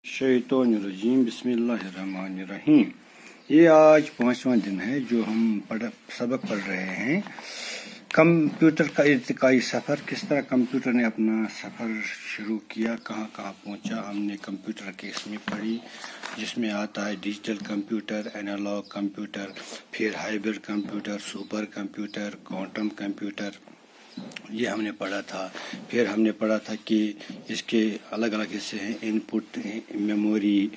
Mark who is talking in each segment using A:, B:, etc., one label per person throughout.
A: शैतानिर्रजीम बिस्मिल्लाहिर्रहमानिर्रहीम। ये आज 5वां दिन है जो हम सबक पढ़ रहे हैं कंप्यूटर का इर्तिकाई सफ़र। किस तरह कंप्यूटर ने अपना सफ़र शुरू किया, कहाँ कहाँ पहुँचा। हमने कंप्यूटर की किस्में पढ़ी जिसमें आता है डिजिटल कंप्यूटर, एनालॉग कंप्यूटर, फिर hybrid computer, super computer, quantum computer, ये हमने पढ़ा था। फिर हमने पढ़ा था कि इसके अलग अलग हिस्से हैं, input, memory,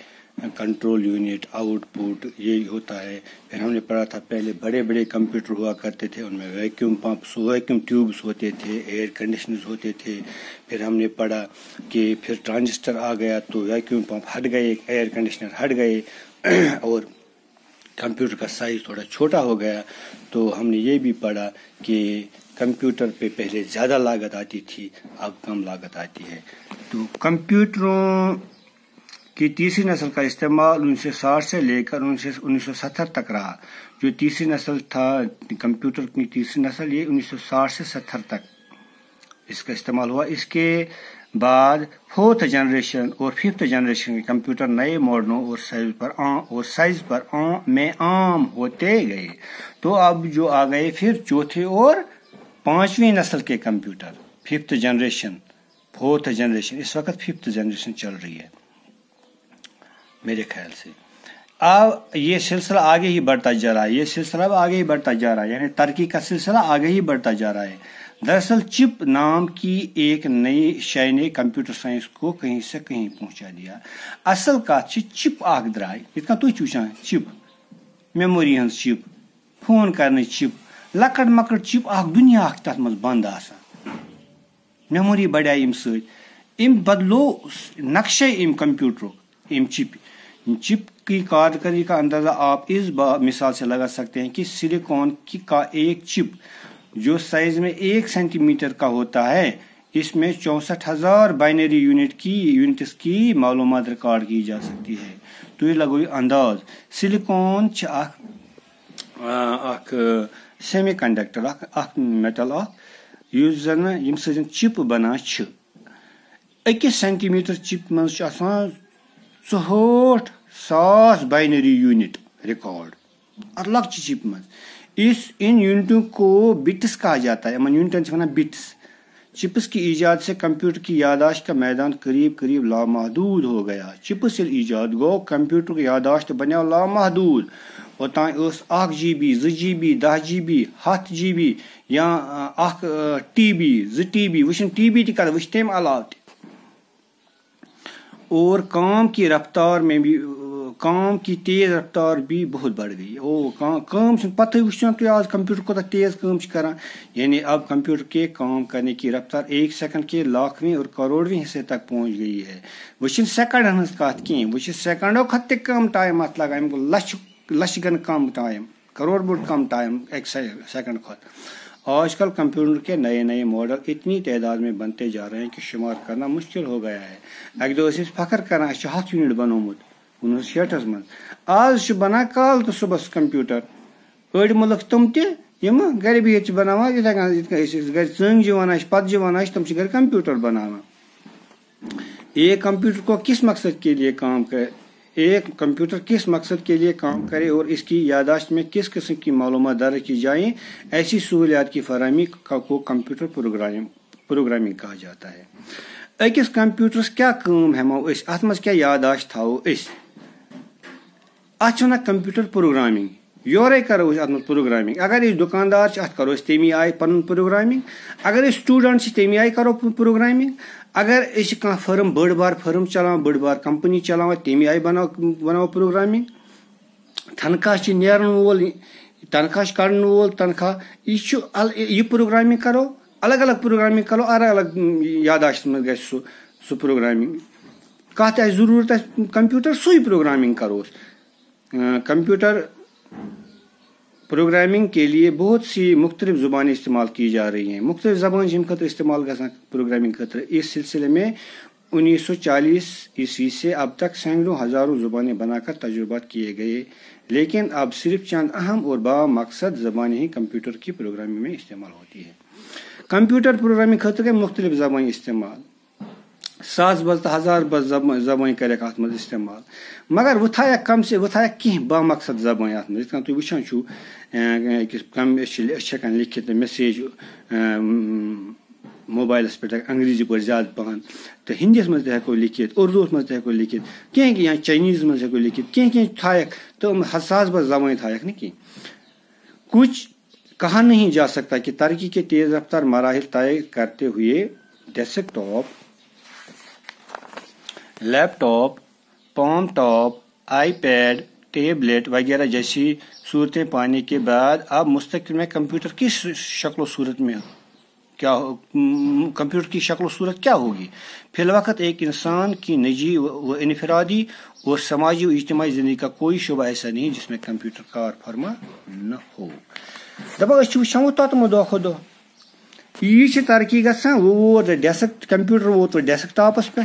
A: control unit, output, ये होता है। फिर हमने पढ़ा था पहले बड़े बड़े कंप्यूटर हुआ करते थे, उनमें वैक्यूम पंप्स, वैक्यूम ट्यूब्स होते थे, एयर कंडीशनर्स होते थे। फिर हमने पढ़ा कि फिर ट्रांजिस्टर आ गया तो वैक्यूम पंप हट गए, एयर कंडीशनर हट गए और कंप्यूटर का साइज थोड़ा छोटा हो गया। तो हमने ये भी पढ़ा कि कंप्यूटर पे पहले ज़्यादा लागत आती थी, अब कम लागत आती है। तो कंप्यूटरों की तीसरी नस्ल का इस्तेमाल 1960 से लेकर 1970 तक रहा। जो तीसरी नस्ल था कंप्यूटर की तीसरी नस्ल, ये 1960 से 70 तक इसका इस्तेमाल हुआ। इसके बाद फोर्थ जनरेशन और फिफ्थ जनरेशन के कंप्यूटर नए मॉडलों और साइज पर में आम होते गए। तो अब जो आ गए फिर चौथे और पांचवी नस्ल के computer, fifth generation, fourth generation, इस वक्त फिफ्थ जनरेशन चल रही है मेरे ख्याल से। अब ये सिलसिला आगे ही बढ़ता जा रहा है, यानी तरक्की का सिलसिला आगे ही बढ़ता जा रहा है। दरअसल चिप नाम की एक नई शय ने कंप्यूटर साइंस को कहीं से कहीं पहुंचा दिया। असल कत चिप आख द्राय इतना तुझ वुचान चिप, मेमोरी हंस चिप, फोन करने चिप, लकड़ मकड़ चिप आख दुनिया तथ मज बंद आसान। मेमोरी बढ़िया इम बदलो नक्शे इम कंप्यूटर इम चिप की कारकर्दगी का अंदाजा आप इस मिसाल से लगा सकते हैं कि सिलिकॉन का एक चिप जो साइज में 1 सेंटीमीटर का होता है, इसमें 64,000 बाइनरी यूनिट्स की मालूमात रिकॉर्ड की जा सकती है। तो ये लगो अंदाज silicon semi conductor metal chip बना 1 सेंटीमीटर चिप मज 64,000 बाइनरी यूनिट रिकॉर्ड अलग चिप मज। इन यूनिटों को बिट्स कहा जाता है, यूनिटन बिट्स। चिप्स की इजाद से कंप्यूटर की यादाश्त का मैदान करीब करीब लामहदूद हो गया। चिप्स इजाद गो कंप्यूटर की यादाश्त बने लामहदूद। ओतान 1 GB, 2 GB, 10 GB, 7 GB या 1 TB, 2 TB, वुशन TB कर वुश तम अलाव। और काम की तेज रफ्तार भी बहुत बढ़ गई। काम पता वुचान तो आज कंप्यूटर को तेज काम करान, यानी अब कंप्यूटर के काम करने की रफ्तार 1 सेकंड के लाखवीं और करोड़वीं हिस्से तक पहुंच गई है। वुशन सेकंड हज कत कहें, वुश सेकंडों खत कम टाइम अत लगान लश गन कम टाइम, करोड़ बुट कम टाइम 1 सेकंड खत। आजकल कंप्यूटर के नए नए मॉडल इतनी तादाद में बनते जा रहे हैं कि शुमार करना मुश्किल हो गया है। अक दो फखर कर 100 यूनिट बनोमुत 1960 मज। आज बना काल तो सुबह कंप्यूटर अड़ मुल्क तम तम गर बिहित बना गर चंग वन पत वन तम गर कंप्यूटर बना। एक कंप्यूटर को किस मकसद के लिए काम करे, एक कंप्यूटर किस मकसद के लिए काम करे और इसकी यादाश्त में किस किस्म की मालूमात दर्ज की जाए, ऐसी सहूलियात की फराहमी को कंप्यूटर प्रोग्रामिंग कहा जाता है। अकिस कंप्यूटरस क्या काम हेमो अत मज क्या यादाश्त थाओ अत कंप्यूटर प्रोग्रामिंग। योरे करो अत प्रोग्रामिंग। अगर दुकानदार अत करो तमी आय पन प्रोग्रामिंग, अगर स्टूडेंट तमी आय करो प्रोग्रामिंग, अगर कह फर्म बड़ बार फर्म चलान, बड़ बार कंपनी चलान, तमी आय बनाओ प्रोग्रामिंग। तनख्वाह नेरन वोल, तनख्वाह कड़न वोल तनख्वाह, यह प्रोग्रामिंग करो, अलग अलग प्रोग्रामिंग करो, अलग अलग यादाश्त में गए सु प्रोग्रामिंग। कत जरूरत कंप्यूटर सुई प्रोग्रामिंग करो। कंप्यूटर प्रोग्रामिंग के लिए बहुत सी मुख्तलिफ ज़ुबानें इस्तेमाल की जा रही हैं। मुख्तलिफ ज़बान जिन खतर इस्तेमाल गसान प्रोग्रामिंग खतर। इस सिलसिले में 1940 ईस्वी से अब तक सैकड़ों हज़ारों ज़ुबानें बनाकर तजुर्बात किए गए, लेकिन अब सिर्फ चंद अहम और बामकसद ज़बानें ही कंप्यूटर की प्रोग्रामिंग में इस्तेमाल होती है। कंप्यूटर प्रोग्रामिंग खतर के मुख्तलिफ ज़बान इस्तेमाल। ساس بز تو ہزار بز زبان کرک ات مز استعمال مگر وہ تھایک کم سے وہ تھایک کی با مقصد زبان ات مز تھی وچان چھو کم ہیکان لکھت میسیج موبائلس پہ انگریزی پہ زیادہ پہن تو ہندیس مز ہیکو لکھت اردوس مز ہیکو لکھت کی یا چائنیز مز ہیکو لکھت کی تھایک تو ساس بز زبان تھایک نا کی کچھ کہا نہیں جا سکتا کہ ترقی کے تیز رفتار مراحل طے کرتے ہوئے desktop laptop palmtop iPad tablet وغیرہ جیسی صورتیں پانے کے بعد اب مستقبل میں کمپیوٹر کی شکل و صورت میں کمپیوٹر کی شکل و صورت کیا ہوگی؟ فی الوقت ایک انسان کی نجی و انفرادی اور سماجی و اجتماعی زندگی کا کوئی شعبہ ایسا نہیں جس میں کمپیوٹر کار فرما نہ ہو. دپان اس وچھان توتم دہ کھو دہ یہ ترقی گژھان ووت ڈیسک کمپیوٹر ووت ڈیسک ٹاپس پہ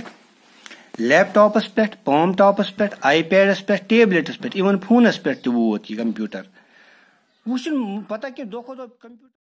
A: لیپ ٹاپس پہ پام ٹاپس پہ آئی پیڈس پہ ٹیبلیٹس پہ ایون فونس پہ تہ ووت یہ کمپیوٹر وہ پتہ کہ دہ کھو دہ کمپیوٹر